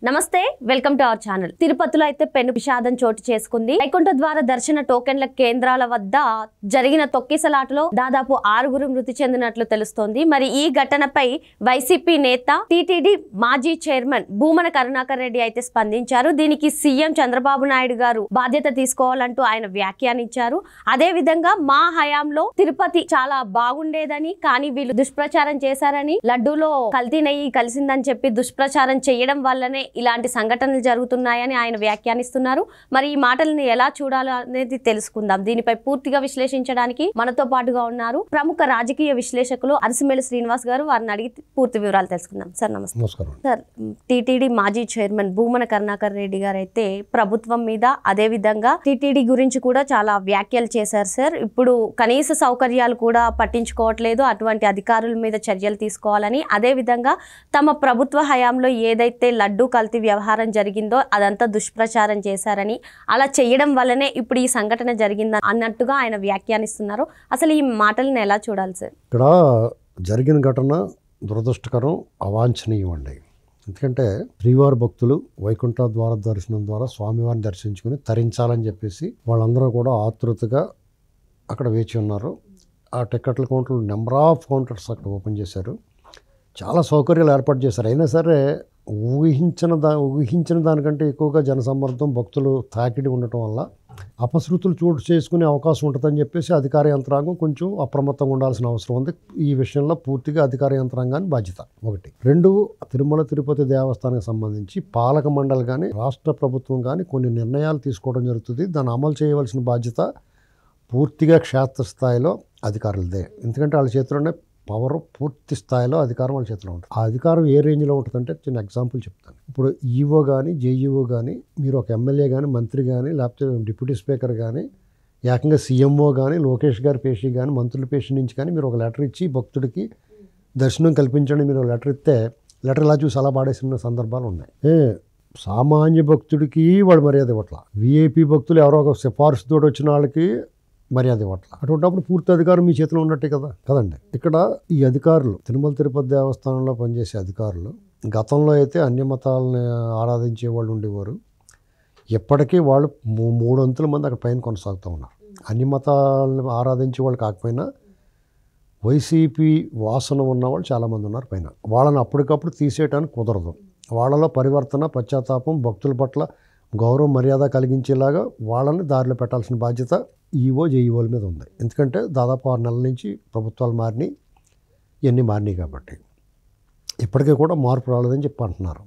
నమస్తే, welcome to our channel. తిరుపతిలో అయితే పెను విషాదం చోటు చేసుకుంది. వైకుంఠ ద్వార దర్శన టోకెన్ల కేంద్రాల వద్ద జరిగిన తొక్కిసలాటలో దాదాపు 6 మృతి చెందినట్లు తెలుస్తోంది. మరి ఈ ఘటనపై వైసీపీ నేత టీటీడీ మాజీ చైర్మన్ భూమన కరుణాకర్ రెడ్డి అయితే స్పందించారు. దీనికి సీఎం చంద్రబాబు నాయుడు గారు బాధ్యత తీసుకోవాలంటూ ఆయన వ్యాఖ్యానించారు. అదే విధంగా మా హయాంలో తిరుపతి చాలా బాగుండేదని, కానీ వీళ్ళు దుష్ప్రచారం చేశారని, లడ్డూలో కల్తీ నెయ్యి కలిసిందని చెప్పి దుష్ప్రచారం చేయడం వల్లనే ఇలాంటి సంఘటనలు జరుగుతున్నాయని ఆయన వ్యాఖ్యానిస్తున్నారు. మరి ఈ మాటలను ఎలా చూడాలనేది తెలుసుకుందాం. దీనిపై పూర్తిగా విశ్లేషించడానికి మనతో పాటుగా ఉన్నారు ప్రముఖ రాజకీయ విశ్లేషకులు అరిసిమేలి శ్రీనివాస్ గారు. వారిని అడిగి పూర్తి వివరాలు తెలుసుకుందాం. సార్ నమస్తే. నమస్కారం సార్, టీటీడీ మాజీ చైర్మన్ భూమన కరుణాకర్ రెడ్డి గారు అయితే ప్రభుత్వం మీద, అదే విధంగా టీటీడీ గురించి కూడా చాలా వ్యాఖ్యలు చేశారు. సార్, ఇప్పుడు కనీస సౌకర్యాలు కూడా పట్టించుకోవట్లేదు, అటువంటి అధికారుల మీద చర్యలు తీసుకోవాలని, అదే విధంగా తమ ప్రభుత్వ హయాంలో ఏదైతే లడ్డూ కల్తీ వ్యవహారం జరిగిందో అదంతా దుష్ప్రచారం చేశారని, అలా చేయడం వల్లనే ఇప్పుడు ఈ సంఘటన జరిగింది అన్నట్టుగా ఆయన వ్యాఖ్యానిస్తున్నారు. అసలు ఈ మాటలను ఎలా చూడాలి సార్? ఇక్కడ జరిగిన ఘటన దురదృష్టకరం, అవాంఛనీయం అండి. ఎందుకంటే శ్రీవారి భక్తులు వైకుంఠ ద్వార దర్శనం ద్వారా స్వామివారిని దర్శించుకుని తరించాలని చెప్పేసి వాళ్ళందరూ కూడా ఆతృతగా అక్కడ వేచి ఉన్నారు. ఆ టికెట్ల కౌంటర్లు నెంబర్ ఆఫ్ కౌంటర్స్ అక్కడ ఓపెన్ చేశారు. చాలా సౌకర్యాలు ఏర్పాటు చేశారు. అయినా సరే ఊహించిన దానికంటే ఎక్కువగా జనసమ్మర్దం, భక్తులు తాకిడి ఉండటం వల్ల అపశృతులు చోటు చేసుకునే అవకాశం ఉంటుందని చెప్పేసి అధికార యంత్రాంగం కొంచెం అప్రమత్తంగా ఉండాల్సిన అవసరం ఉంది. ఈ విషయంలో పూర్తిగా అధికార యంత్రాంగాన్ని బాధ్యత. 1. 2, తిరుమల తిరుపతి దేవస్థానానికి సంబంధించి పాలక మండలి కానీ రాష్ట్ర ప్రభుత్వం కానీ కొన్ని నిర్ణయాలు తీసుకోవడం జరుగుతుంది. దాన్ని అమలు చేయవలసిన బాధ్యత పూర్తిగా క్షేత్రస్థాయిలో అధికారులదే. ఎందుకంటే వాళ్ళ చేతిలోనే పవర్, పూర్తి స్థాయిలో అధికారం వాళ్ళ చేతిలో ఉంటుంది. ఆ అధికారం ఏ రేంజ్లో ఉంటుందంటే చిన్న ఎగ్జాంపుల్ చెప్తాను. ఇప్పుడు ఈఓ కానీ జేఈఓ కానీ, మీరు ఒక ఎమ్మెల్యే కానీ, మంత్రి కానీ, లేకపోతే డిప్యూటీ స్పీకర్ కానీ, ఏకంగా సీఎంఓ కానీ, లోకేష్ గారి పేషి కానీ, మంత్రుల పేషి నుంచి కానీ మీరు ఒక లెటర్ ఇచ్చి భక్తుడికి దర్శనం కల్పించండి మీరు లెటర్ ఇస్తే లెటర్ ఇలా చూసి అలా పాడేసిన సందర్భాలు ఉన్నాయి. సామాన్య భక్తుడికి వాడు మర్యాద ఇవ్వట్ల, విఐపి భక్తులు ఎవరో ఒక సిఫార్సుతో వచ్చిన వాళ్ళకి మర్యాద ఇవ్వట్ల. అటువంటిప్పుడు పూర్తి అధికారం మీ చేతిలో ఉన్నట్టే కదండి. ఇక్కడ ఈ అధికారులు, తిరుమల తిరుపతి దేవస్థానంలో పనిచేసే అధికారులు, గతంలో అయితే అన్య మతాలని ఆరాధించే వాళ్ళు ఉండేవారు. ఎప్పటికీ వాళ్ళు 300 మంది అక్కడ పైన కొనసాగుతూ ఉన్నారు. అన్య మతాలను ఆరాధించే వాళ్ళు కాకపోయినా వైసీపీ వాసన ఉన్నవాళ్ళు చాలామంది ఉన్నారు పైన. వాళ్ళని అప్పటికప్పుడు తీసేయడానికి కుదరదు. వాళ్ళలో పరివర్తన, పశ్చాత్తాపం, భక్తుల పట్ల గౌరవ మర్యాద కలిగించేలాగా వాళ్ళని దారిలో పెట్టాల్సిన బాధ్యత ఈఓ జేఈఓల మీద ఉంది. ఎందుకంటే దాదాపు 6 నెలల నుంచి ప్రభుత్వాలు మారినాయి, ఇవన్నీ మారినాయి కాబట్టి ఇప్పటికీ కూడా మార్పు రాలేదని చెప్పి అంటున్నారు.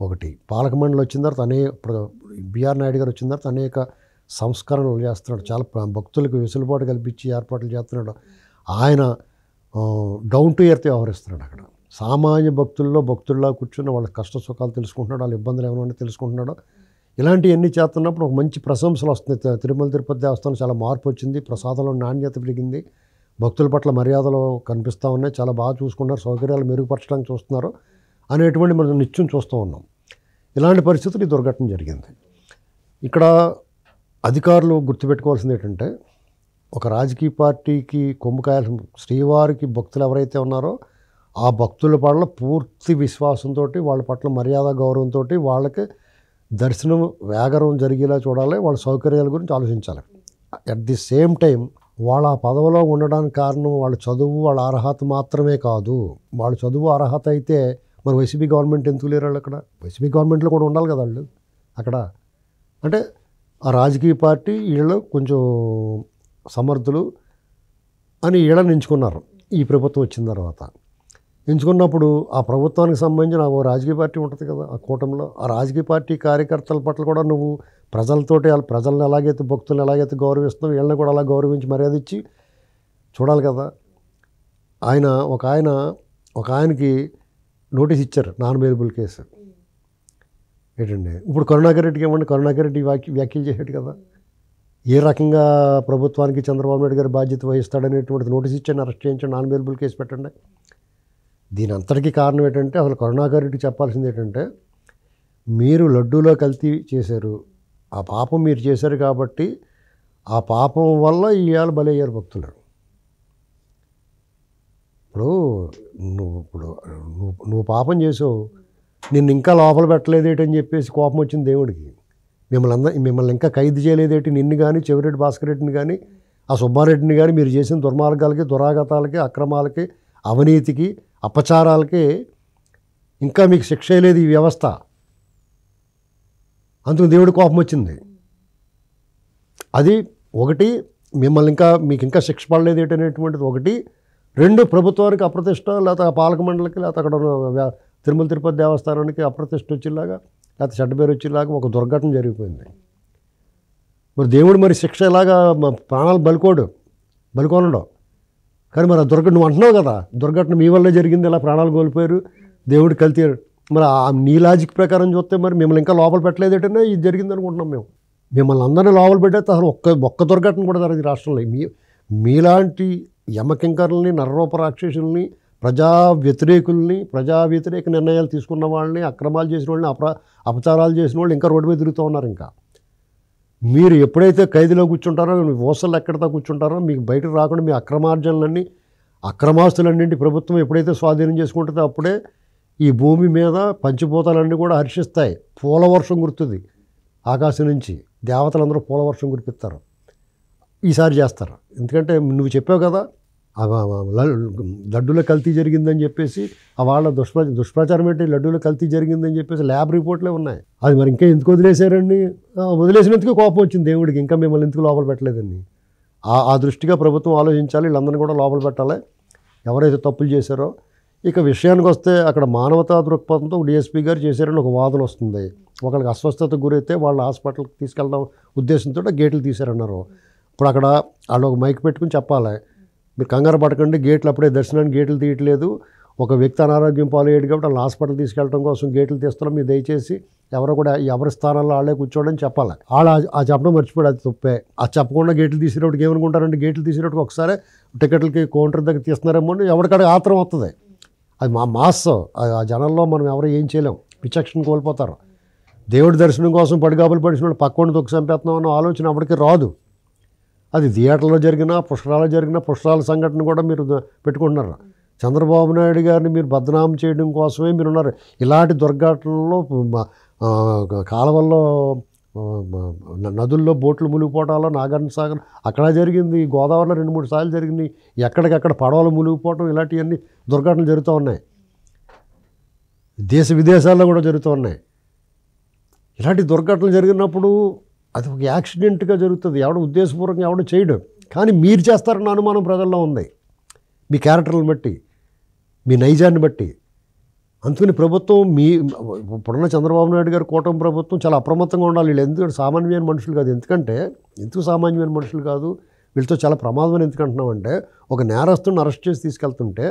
1, పాలక మండలి వచ్చిన తర్వాత బిఆర్ నాయుడు గారు వచ్చిన తర్వాత అనేక సంస్కరణలు చేస్తున్నాడు. చాలా భక్తులకు వెసులుబాటు కల్పించి ఏర్పాట్లు చేస్తున్నాడు. ఆయన డౌన్ టు ఎర్త్ వ్యవహరిస్తున్నాడు. అక్కడ సామాన్య భక్తుల్లా కూర్చుని వాళ్ళ కష్ట సుఖాలు తెలుసుకుంటున్నాడు, వాళ్ళ ఇబ్బందులు ఏమైనా తెలుసుకుంటున్నాడు. ఇలాంటివన్నీ చేస్తున్నప్పుడు ఒక మంచి ప్రశంసలు వస్తున్నాయి. తిరుమల తిరుపతి దేవస్థానం చాలా మార్పు వచ్చింది, ప్రసాదంలో నాణ్యత పెరిగింది, భక్తుల పట్ల మర్యాదలు కనిపిస్తూ ఉన్నాయి, చాలా బాగా చూసుకున్నారు, సౌకర్యాలు మెరుగుపరచడానికి చూస్తున్నారు అనేటువంటి మనం నిత్యం చూస్తూ ఉన్నాం. ఇలాంటి పరిస్థితులు ఈ దుర్ఘటన జరిగింది. ఇక్కడ అధికారులు గుర్తుపెట్టుకోవాల్సింది ఏంటంటే, ఒక రాజకీయ పార్టీకి కొమ్ముకాయాల్సిన శ్రీవారికి భక్తులు ఎవరైతే ఉన్నారో ఆ భక్తుల పట్ల పూర్తి విశ్వాసంతో, వాళ్ళ పట్ల మర్యాద గౌరవంతో వాళ్ళకి దర్శనం వేగరం జరిగేలా చూడాలి, వాళ్ళ సౌకర్యాల గురించి ఆలోచించాలి. అట్ ది సేమ్ టైం వాళ్ళ ఆ పదవిలో ఉండడానికి కారణం వాళ్ళ చదువు, వాళ్ళ అర్హత మాత్రమే కాదు. వాళ్ళ చదువు అర్హత అయితే మరి వైసీపీ గవర్నమెంట్ ఎందుకు లేరు వాళ్ళు? అక్కడ వైసీపీ గవర్నమెంట్లో కూడా ఉండాలి కదా వాళ్ళు అక్కడ. అంటే ఆ రాజకీయ పార్టీ వీళ్ళు కొంచెం సమర్థులు అని వీళ్ళని ఎంచుకున్నారు ఈ ప్రభుత్వం వచ్చిన తర్వాత. ఎంచుకున్నప్పుడు ఆ ప్రభుత్వానికి సంబంధించిన ఓ రాజకీయ పార్టీ ఉంటుంది కదా ఆ కూటమిలో. ఆ రాజకీయ పార్టీ కార్యకర్తల పట్ల కూడా నువ్వు ప్రజలతోటి, ప్రజలను ఎలాగైతే భక్తులను ఎలాగైతే గౌరవిస్తున్నావు వీళ్ళని కూడా అలా గౌరవించి మర్యాద ఇచ్చి చూడాలి కదా. ఒక ఆయనకి నోటీస్ ఇచ్చారు, నాన్ బెయిలబుల్ కేసు. ఏంటండి ఇప్పుడు కరుణాకర్ రెడ్డికి ఏమండి, కరుణాకర్ రెడ్డి వ్యాఖ్యలు చేశాడు కదా, ఏ రకంగా ప్రభుత్వానికి చంద్రబాబు నాయుడు గారి బాధ్యత వహిస్తాడనేటువంటి నోటీస్ ఇచ్చాను, అరెస్ట్ చేయించండి, నాన్ బెయిలబుల్ కేసు పెట్టండి. దీని అంతటికీ కారణం ఏంటంటే, అసలు కరుణాకర్ రెడ్డి చెప్పాల్సింది ఏంటంటే, మీరు లడ్డూలో కల్తీ చేశారు, ఆ పాపం మీరు చేశారు కాబట్టి ఆ పాపం వల్ల ఇవాళ బలయ్యారు భక్తులు. నువ్వు పాపం చేసావు, నిన్ను ఇంకా లోపల పెట్టలేదేటని చెప్పేసి కోపం వచ్చింది దేవుడికి. మిమ్మల్ని ఇంకా ఖైదు చేయలేదేటి, నిన్ను కానీ చెవిరెడ్డి భాస్కర్ రెడ్డిని కానీ ఆ సుబ్బారెడ్డిని కానీ మీరు చేసిన దుర్మార్గాలకి, దురాగతాలకి, అక్రమాలకి, అవినీతికి, అపచారాలకి ఇంకా మీకు శిక్ష లేదు ఈ వ్యవస్థ. అందుకు దేవుడి కోపం వచ్చింది. అది ఒకటి, మీకు ఇంకా శిక్ష పడలేదు ఏంటనేటువంటిది ఒకటి. రెండు, ప్రభుత్వానికి అప్రతిష్ట, లేకపోతే పాలక మండలికి, లేకపోతే అక్కడ ఉన్న తిరుమల తిరుపతి దేవస్థానానికి అప్రతిష్ట వచ్చేలాగా, లేకపోతే చెడ్డ పేరు వచ్చేలాగా ఒక దుర్ఘటన జరిగిపోయింది. మరి దేవుడు మరి శిక్ష ఎలాగా ప్రాణాలు బలికోనడు. కానీ మరి ఆ దుర్ఘటన నువ్వు అంటున్నావు కదా, దుర్ఘటన మీ వల్లే జరిగింది, ఇలా ప్రాణాలు కోల్పోయారు, దేవుడు కల్తీయారు. మరి ఆ నీ లాజిక్ ప్రకారం చూస్తే మరి మిమ్మల్ని ఇంకా లోపల పెట్టలేదేటనే ఇది జరిగింది అనుకుంటున్నాం మేము. మిమ్మల్ని అందరినీ లోపల పెట్టేస్తే అసలు ఒక్క దుర్ఘటన కూడా జరిగింది రాష్ట్రంలో. మీలాంటి యమకింకరుల్ని, నరరూప రాక్షసుల్ని, ప్రజా వ్యతిరేక నిర్ణయాలు తీసుకున్న వాళ్ళని, అక్రమాలు చేసిన వాళ్ళని, అపచారాలు చేసిన వాళ్ళు ఇంకా రోడ్డు మీద తిరుగుతూ ఉన్నారు. ఇంకా మీరు ఎప్పుడైతే ఖైదులో కూర్చుంటారో, ఊసలు ఎక్కడితో కూర్చుంటారో, మీకు బయటకు రాకుండా మీ అక్రమాస్తులన్నింటి ప్రభుత్వం ఎప్పుడైతే స్వాధీనం చేసుకుంటుందో అప్పుడే ఈ భూమి మీద పంచిపోతాలన్నీ కూడా హర్షిస్తాయి. పూలవర్షం కురుతుంది ఆకాశం నుంచి, దేవతలందరూ పూలవర్షం కురిపిస్తారు. ఈసారి చేస్తారు. ఎందుకంటే నువ్వు చెప్పావు కదా, లడ్డూల కల్తీ జరిగిందని చెప్పేసి, వాళ్ళ దుష్ప్రచారం ఏంటి, లడ్డూల కల్తీ జరిగిందని చెప్పేసి ల్యాబ్ రిపోర్ట్లే ఉన్నాయి. అది మరి ఇంకా ఎందుకు వదిలేశారండి? వదిలేసినందుకు కోపం వచ్చింది దేవుడికి, ఇంకా మిమ్మల్ని ఎందుకు లోపల పెట్టలేదండి. ఆ దృష్టిగా ప్రభుత్వం ఆలోచించాలి, వీళ్ళందరినీ కూడా లోపల పెట్టాలి ఎవరైతే తప్పులు చేశారో. ఇక విషయానికి వస్తే అక్కడ మానవతా దృక్పథంతో డిఎస్పీ గారు చేశారని ఒక వాదన వస్తుంది. ఒకరికి అస్వస్థతకు గురైతే వాళ్ళ హాస్పిటల్కి తీసుకెళ్ళడం ఉద్దేశంతో గేట్లు తీశారన్నారు. ఇప్పుడు అక్కడ వాళ్ళు ఒక మైక్ పెట్టుకుని చెప్పాలి, మీరు కంగారు పడకండి, గేట్లు అప్పుడే దర్శనానికి గేట్లు తీయట్లేదు, ఒక వ్యక్తి అనారోగ్యం పాలయ్యాడు కాబట్టి వాళ్ళ హాస్పిటల్ తీసుకెళ్ళడం కోసం గేట్లు తీస్తున్నాం, మీరు దయచేసి ఎవరి స్థానాల్లో వాళ్ళే కూర్చోవడం చెప్పాలి. వాళ్ళు ఆ చెప్పడం మర్చిపోయాడు, అది తప్పే. అది చెప్పకుండా గేట్లు తీసేటప్పుడు ఏమనుకుంటారంటే, గేట్లు తీసేటప్పుడు ఒకసారి టికెట్లకి కౌంటర్ దగ్గర తీస్తున్నారేమో అని ఎవరికాడికి ఆత్రం వస్తుంది. అది మాస్. ఆ జనంలో మనం ఎవరు ఏం చేయలేం, విచక్షణ కోల్పోతారు. దేవుడి దర్శనం కోసం పడిగాపులు పడిసిన వాళ్ళు పక్కన తొక్కి చంపేస్తున్నాం అన్న ఆలోచన అప్పటికి రాదు. అది థియేటర్లో జరిగినా, పుష్కరాల సంఘటన కూడా మీరు పెట్టుకుంటున్నారు. చంద్రబాబు నాయుడు గారిని మీరు బదనాం చేయడం కోసమే మీరు ఉన్నారు. ఇలాంటి దుర్ఘటనల్లో కాలువల్లో, నదుల్లో బోట్లు మునిగిపోవటాలు, నాగార్జున సాగర్ అక్కడ జరిగింది, గోదావరిలో 2-3 సార్లు జరిగింది, ఎక్కడికక్కడ పడవలు మునిగిపోవటం, ఇలాంటివన్నీ దుర్ఘటనలు జరుగుతూ ఉన్నాయి. దేశ విదేశాల్లో కూడా జరుగుతూ ఉన్నాయి. ఇలాంటి దుర్ఘటనలు జరిగినప్పుడు అది ఒక యాక్సిడెంట్గా జరుగుతుంది, ఎవడు ఉద్దేశపూర్వకంగా ఎవడు చేయడు. కానీ మీరు చేస్తారన్న అనుమానం ప్రజల్లో ఉంది, మీ క్యారెక్టర్లను బట్టి, మీ నైజాన్ని బట్టి. అందుకని ప్రభుత్వం ఇప్పుడున్న చంద్రబాబు నాయుడు గారు కూటమి ప్రభుత్వం చాలా అప్రమత్తంగా ఉండాలి. వీళ్ళు ఎందుకంటే సామాన్యమైన మనుషులు కాదు. ఎందుకు సామాన్యమైన మనుషులు కాదు, వీళ్ళతో చాలా ప్రమాదం ఎందుకంటున్నామంటే, ఒక నేరస్తుని అరెస్ట్ చేసి తీసుకెళ్తుంటే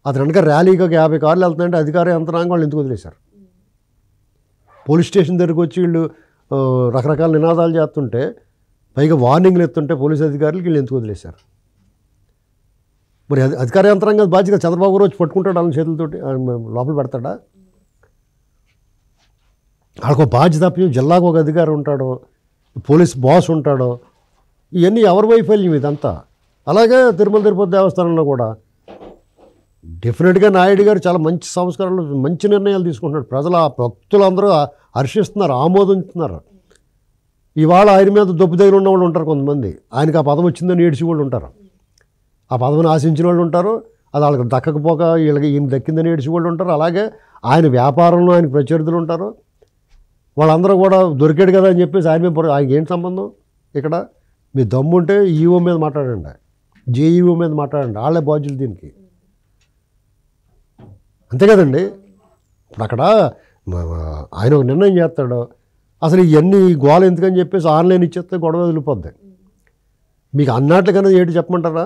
అతను వెనక ర్యాలీగా 50 కార్లు వెళ్తుందంటే అధికార యంత్రాంగం వాళ్ళు ఎందుకు వదిలేశారు? పోలీస్ స్టేషన్ దగ్గరికి వచ్చి వీళ్ళు రకరకాల నినాదాలు చేస్తుంటే, పైగా వార్నింగ్లు ఎత్తుంటే పోలీస్ అధికారులకి వీళ్ళు ఎందుకు వదిలేశారు? మరి అధికార యంత్రాంగం బాధ్యత చంద్రబాబు గారు వచ్చి పట్టుకుంటాడు వాళ్ళ చేతులతోటి, లోపల పెడతాడా? వాళ్ళకు ఒక బాధ్యత తప్పి జిల్లాకు ఒక అధికారి ఉంటాడో, పోలీస్ బాస్ ఉంటాడో, ఇవన్నీ ఎవరి వైఫల్యం ఇదంతా. అలాగే తిరుమల తిరుపతి దేవస్థానంలో కూడా డెఫినెట్గా నాయుడు గారు చాలా మంచి సంస్కరణలు, మంచి నిర్ణయాలు తీసుకుంటున్నాడు. ప్రజలు, ఆ భక్తులందరూ హర్షిస్తున్నారు, ఆమోదిస్తున్నారు. ఇవాళ ఆయన మీద దొప్పు దగ్గర ఉన్న వాళ్ళు ఉంటారు కొంతమంది, ఆయనకు ఆ పదం వచ్చిందని ఏడ్చి వాళ్ళు ఉంటారు, ఆ పదవిని ఆశించిన వాళ్ళు ఉంటారు, అది వాళ్ళకి దక్కకపోక ఈయన దక్కిందని ఏడ్చి వాళ్ళు ఉంటారు. అలాగే ఆయన వ్యాపారంలో ఆయన ప్రత్యర్థులు ఉంటారు. వాళ్ళందరూ కూడా దొరికాడు కదా అని చెప్పేసి ఆయనకి ఏంటి సంబంధం? ఇక్కడ మీ దమ్ముంటే ఈఓ మీద మాట్లాడండి, జేఈఓ మీద మాట్లాడండి, వాళ్ళే బాధ్యులు దీనికి. అంతే కదండి. ఇప్పుడు అక్కడ ఆయన ఒక నిర్ణయం చేస్తాడు, అసలు ఇవన్నీ గోల ఎందుకని చెప్పేసి ఆన్లైన్ ఇచ్చేస్తే గొడవ వదిలిపోద్ది. మీకు అన్నట్లుగానే ఏంటి చెప్పమంటారా?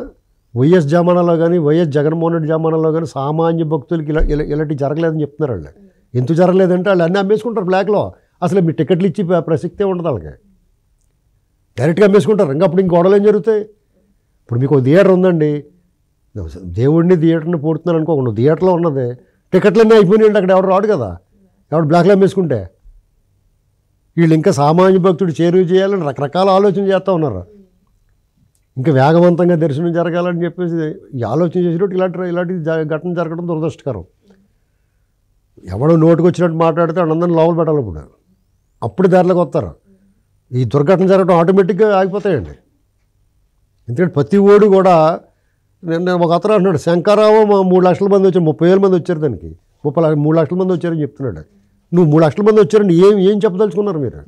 వైఎస్ జమానాలో కానీ, వైఎస్ జగన్మోహన్ రెడ్డి జమానాలో కానీ సామాన్య భక్తులకి ఇలాంటి జరగలేదని చెప్తున్నారు వాళ్ళు. ఎందుకు జరగలేదంటే వాళ్ళు అన్నీ అమ్మేసుకుంటారు బ్లాక్లో. అసలు మీ టికెట్లు ఇచ్చి ప్రసక్తే ఉండదు వాళ్ళకి, డైరెక్ట్గా అమ్మేసుకుంటారు. ఇంకా అప్పుడు ఇంక గొడవలు ఏం జరుగుతాయి? ఇప్పుడు మీకు ఒక థియేటర్ ఉందండి, దేవుడిని థియేటర్ని పోడుతున్నారు అనుకోకుండా, థియేటర్లో ఉన్నది టికెట్లన్నీ అయిపోయినాయండి, అక్కడ ఎవరు రాడు కదా, ఎవడు బ్లాక్లో అమ్మేసుకుంటే. వీళ్ళు ఇంకా సామాన్య భక్తుడు చేరువ చేయాలని రకరకాల ఆలోచన చేస్తూ ఉన్నారు. ఇంకా వేగవంతంగా దర్శనం జరగాలని చెప్పేసి ఈ ఆలోచన చేసినట్టు ఇలాంటి ఘటన జరగడం దురదృష్టకరం. ఎవడో నోటికి వచ్చినట్టు మాట్లాడితే అందరిని లోపల పెట్టాలి. అప్పుడు దారిలోకి వస్తారు. ఈ దుర్ఘటన జరగడం ఆటోమేటిక్గా ఆగిపోతాయండి. ఎందుకంటే ప్రతి ఓడు కూడా నేను ఒక అతను అంటున్నాడు, శంకర్రావు 3 లక్షల మంది వచ్చారు, 30,000 మంది వచ్చారు, దానికి 3 లక్షల మంది వచ్చారని చెప్తున్నాడు. నువ్వు 3 లక్షల మంది వచ్చారని ఏం చెప్పదలుచుకున్నారు మీరు?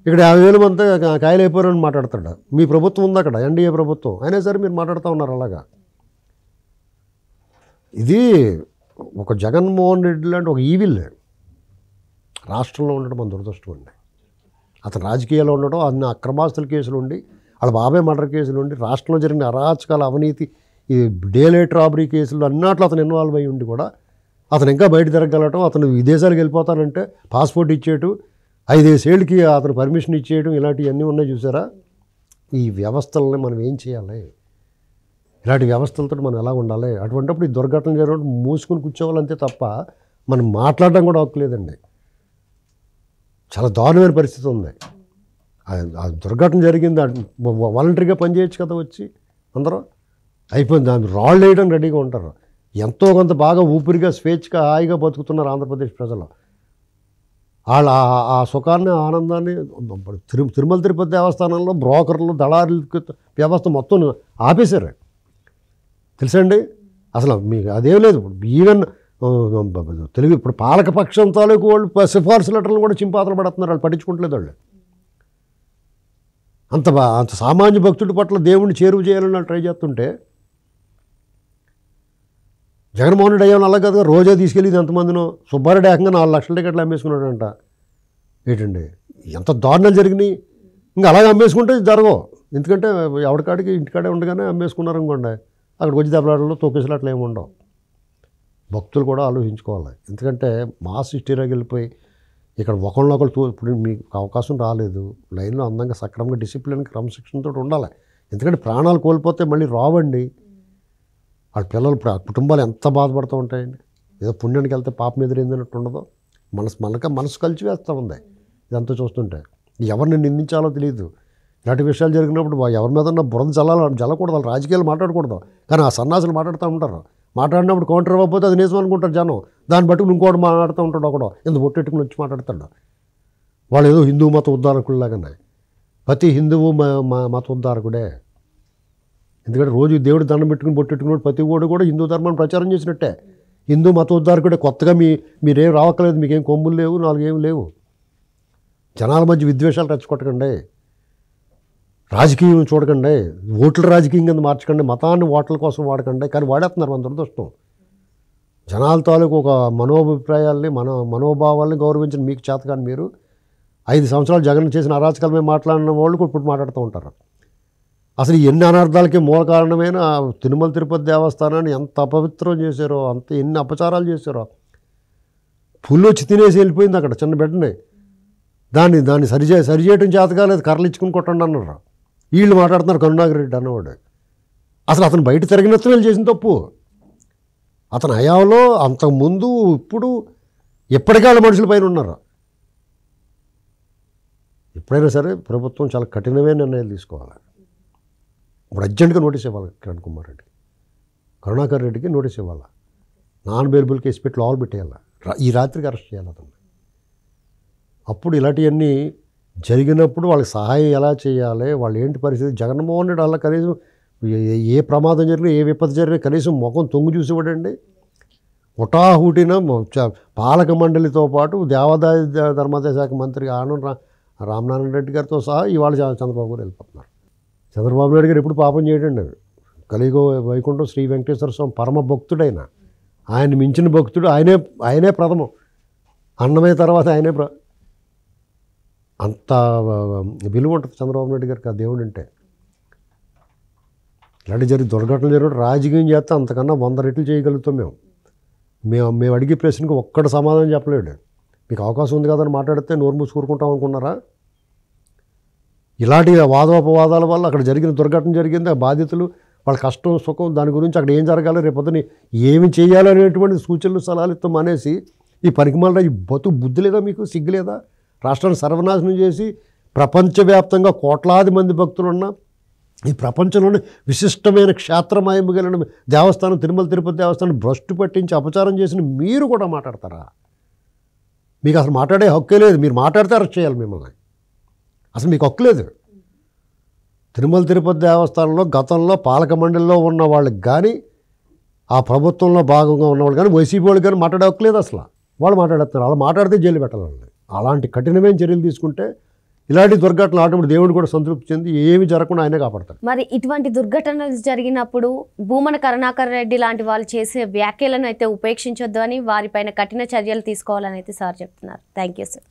ఇక్కడ 50,000 మంది కాయలు అయిపోయారని మాట్లాడతాడు. మీ ప్రభుత్వం ఉంది అక్కడ, ఎన్డీఏ ప్రభుత్వం, అయినా సరే మీరు మాట్లాడుతూ ఉన్నారు అలాగా. ఇది ఒక జగన్మోహన్ రెడ్డి లాంటి ఒక ఈవిల్ రాష్ట్రంలో ఉండడం మన దురదృష్టం అండి. అతను రాజకీయాల్లో ఉండడం, అన్ని అక్రమాస్తుల కేసులు ఉండి, వాళ్ళ బాబాయ్ మర్డర్ కేసులు ఉండి, రాష్ట్రంలో జరిగిన అరాచకాల అవినీతి, ఈ డే లైట్ రాబరీ కేసులు అన్నిట్లో అతను ఇన్వాల్వ్ అయ్యి ఉండి కూడా అతను ఇంకా బయట తిరగలటం, అతను విదేశాలకు వెళ్ళిపోతానంటే పాస్పోర్ట్ ఇచ్చేయటం, 5 ఏళ్ళకి అతను పర్మిషన్ ఇచ్చేయడం, ఇలాంటివన్నీ ఉన్నాయి చూసారా? ఈ వ్యవస్థలని మనం ఏం చేయాలి? ఇలాంటి వ్యవస్థలతో మనం ఎలా ఉండాలి? అటువంటిప్పుడు ఈ దుర్ఘటన జరిగినప్పుడు మూసుకొని కూర్చోవాలంతే తప్ప మనం మాట్లాడడం కూడా హక్కులేదండి. చాలా దారుణమైన పరిస్థితి ఉంది. ఆ దుర్ఘటన జరిగింది, వాలంటరీగా పనిచేయచ్చు కదా, వచ్చి అందరూ అయిపోయింది. దాన్ని రాళ్ళు వేయడం రెడీగా ఉంటారు. ఎంతో కొంత బాగా ఊపిరిగా స్వేచ్ఛగా హాయిగా బతుకుతున్నారు ఆంధ్రప్రదేశ్ ప్రజలు. వాళ్ళ ఆ సుఖాన్ని ఆనందాన్ని తిరుమల తిరుపతి దేవస్థానంలో బ్రోకర్లు దళారుల వ్యవస్థ మొత్తం ఆపేశారు. తెలుసండి? అసలు మీకు అదేం లేదు. ఈవెన్ తెలుగు ఇప్పుడు పాలకపక్షం తాలూకు వాళ్ళు సిఫార్సు లెటర్లు కూడా చింపాతలు పడుతున్నారు. వాళ్ళు పట్టించుకుంటలేదు. వాళ్ళు అంత సామాన్య భక్తుడి పట్ల దేవుణ్ణి చేరువ చేయాలని వాళ్ళు ట్రై చేస్తుంటే, జగన్మోహన్ రెడ్డి అయ్యాను అలా కదా, రోజా తీసుకెళ్ళి ఎంతమందినో, సుబ్బారెడ్డి ఏకంగా 4 లక్షల టికెట్లు అమ్మేసుకున్నాడంట. ఏంటండి ఎంత దారుణాలు జరిగినాయి. ఇంకా అలాగే అమ్మేసుకుంటే జరగవు. ఎందుకంటే ఎవరికాడికి ఇంటికాడే ఉండగానే అమ్మేసుకున్నారు అనుకోండి, అక్కడికి వచ్చి దెబ్బలాటలు తొక్కేసలు అట్లా ఏమి ఉండవు. భక్తులు కూడా ఆలోచించుకోవాలి. ఎందుకంటే మాస్ హిస్టరీకి వెళ్ళిపోయి ఇక్కడ ఒకళ్ళొకళ్ళు ఇప్పుడు మీకు అవకాశం రాలేదు, లైన్లో అందంగా సక్రమంగా డిసిప్లిన్ క్రమశిక్షణతో ఉండాలి. ఎందుకంటే ప్రాణాలు కోల్పోతే మళ్ళీ రావండి. వాళ్ళ పిల్లలు కుటుంబాలు ఎంత బాధపడుతూ ఉంటాయండి. ఏదో పుణ్యానికి వెళ్తే పాపం ఎదురైందన్నట్టు ఉండదు. మనసు కలిసి వేస్తూ ఉంది ఇదంతా చూస్తుంటే. ఎవరిని నిందించాలో తెలియదు. ఇలాంటి విషయాలు జరిగినప్పుడు ఎవరి మీద బురద జల్లకూడదు, వాళ్ళు రాజకీయాలు మాట్లాడకూడదు. కానీ ఆ సన్నాసులు మాట్లాడుతూ ఉంటారు. మాట్లాడినప్పుడు కౌంటర్ ఇవ్వకపోతే అది నిజం అనుకుంటారు జనం. దాన్ని బట్టి ఇంకోటి మాట్లాడుతూ ఉంటాడు. ఒకడు ఎందుకు బొట్టెట్టుకుని వచ్చి మాట్లాడతాడు. వాళ్ళు ఏదో హిందూ మత ఉద్ధారకుల్లాగానే. ప్రతి హిందువు మత ఉద్ధారకుడే. ఎందుకంటే రోజు దేవుడు దండం పెట్టుకుని బొట్టెట్టుకుని ప్రతి ఓడు కూడా హిందూ ధర్మాన్ని ప్రచారం చేసినట్టే. హిందూ మత ఉద్ధారకుడే. కొత్తగా మీరేం రావక్కలేదు, మీకేం కొమ్ములు లేవు, 4 ఏమి లేవు. జనాల మధ్య విద్వేషాలు రెచ్చగొట్టకండి, రాజకీయం చూడకండి, ఓట్ల రాజకీయం కింద మార్చకండి, మతాన్ని ఓట్ల కోసం వాడకండి. కానీ వాడేస్తున్నారు మన దురదృష్టం. జనాల తాలూకు ఒక మనోభిప్రాయాల్ని మనోభావాల్ని గౌరవించిన మీకు చేతకాని మీరు 5 సంవత్సరాలు జగన్ చేసిన అరాచకాలమే మాట్లాడిన వాళ్ళు ఇప్పుడు మాట్లాడుతూ ఉంటారు. అసలు ఎన్ని అనర్థాలకి మూల కారణమైన తిరుమల తిరుపతి దేవస్థానాన్ని ఎంత అపవిత్రం చేశారో, ఎన్ని అపచారాలు చేశారో. పుల్లు వచ్చి తినేసి వెళ్ళిపోయింది అక్కడ చిన్న బిడ్డని. దాన్ని సరిచేయటం చేతకాలేదు, కర్రలు ఇచ్చుకుని కొట్టండి అన్నారు. వీళ్ళు మాట్లాడుతున్నారు కరుణాకర్ రెడ్డి అన్నవాడు. అసలు అతను బయట తిరగనత్తం వీళ్ళు చేసిన తప్పు. అతని హయాంలో అంతకుముందు ఇప్పుడు ఎప్పటికీ వాళ్ళ మనుషుల పైన ఉన్నారు. ఎప్పుడైనా సరే ప్రభుత్వం చాలా కఠినమైన నిర్ణయాలు తీసుకోవాలి. ఇప్పుడు అర్జెంటుగా నోటీస్ ఇవ్వాలి కిరణ్ కుమార్ రెడ్డికి, కరుణాకర్ రెడ్డికి నోటీస్ ఇవ్వాలి. నాన్ బెయిలబుల్ కేసు పెట్టి లోపల పెట్టేయాలి. ఈ రాత్రికి అరెస్ట్ చేయాలి అతను. అప్పుడు ఇలాంటివన్నీ జరిగినప్పుడు వాళ్ళకి సహాయం ఎలా చేయాలి, వాళ్ళు ఏంటి పరిస్థితి. జగన్మోహన్ రెడ్డి అలా కనీసం ఏ ప్రమాదం జరిగినా, ఏ విపత్తు జరిగినా కనీసం ముఖం తొంగి చూసేవాడండి. హుటాహుటిన పాలక మండలితో పాటు దేవాదాయ ధర్మాదాయ శాఖ మంత్రి ఆనం రామనారాయణ రెడ్డి గారితో సహా ఇవాళ చంద్రబాబు గారు వెళ్ళిపోతున్నారు. చంద్రబాబు నాయుడు గారు ఎప్పుడు పాపం చేయడండి. కలియుగ వైకుంఠం శ్రీ వెంకటేశ్వర స్వామి పరమ భక్తుడైన, ఆయన మించిన భక్తుడు ఆయనే ప్రథమం. అన్నమే తర్వాత ఆయనే అంత విలువ ఉంటుంది చంద్రబాబు నాయుడు గారికి ఆ దేవుడు అంటే. ఇలాంటి దుర్ఘటనలు జరిగినప్పుడు రాజకీయం చేస్తే అంతకన్నా 100 రెట్లు చేయగలుగుతాం మేము అడిగే ప్రశ్నకు ఒక్కటి సమాధానం చెప్పలేడు. మీకు అవకాశం ఉంది కదని మాట్లాడితే నోరు మూసుకూరుకుంటాం అనుకున్నారా? ఇలాంటి వాదోపవాదాల వల్ల అక్కడ జరిగిన దుర్ఘటన జరిగింది. ఆ బాధితులు వాళ్ళ కష్టం సుఖం దాని గురించి అక్కడ ఏం జరగాలి, రేపొద్దుని ఏమి చేయాలి అనేటువంటి సూచనలు సలహాలు ఇస్తాం మానేసి ఈ పనికిమాల ఈ బుద్ధి లేదా, మీకు సిగ్గు లేదా? రాష్ట్రాన్ని సర్వనాశనం చేసి ప్రపంచవ్యాప్తంగా కోట్లాది మంది భక్తులున్న ఈ ప్రపంచంలోని విశిష్టమైన క్షేత్రమయం కలిగిన దేవస్థానం తిరుమల తిరుపతి దేవస్థానం భ్రష్టు పట్టించి అపచారం చేసిన మీరు కూడా మాట్లాడతారా? మీకు అసలు మాట్లాడే హక్కే లేదు. మీరు మాట్లాడితే అరెస్ట్ చేయాలి మిమ్మల్ని. అసలు మీకు హక్కు లేదు. తిరుమల తిరుపతి దేవస్థానంలో గతంలో పాలక మండలిలో ఉన్న వాళ్ళకి కానీ ఆ ప్రభుత్వంలో భాగంగా ఉన్నవాళ్ళు కానీ వైసీపీ వాళ్ళు కానీ మాట్లాడే హక్కు లేదు అసలు. వాళ్ళు మాట్లాడతారు. అలా మాట్లాడితే జైలు పెట్టాలి. అలాంటి కఠినమైన చర్యలు తీసుకుంటే ఇలాంటి దుర్ఘటనలు ఆటోమేటిక్ దేవుడు కూడా సంతృప్తి చెంది ఏమి జరగకుండా ఆయనే కాపాడతారు. మరి ఇటువంటి దుర్ఘటనలు జరిగినప్పుడు భూమన కరుణాకర్ రెడ్డి లాంటి వాళ్ళు చేసే వ్యాఖ్యలను అయితే ఉపేక్షించొద్దు అని వారిపైన కఠిన చర్యలు తీసుకోవాలని అయితే సార్ చెప్తున్నారు. Thank you sir.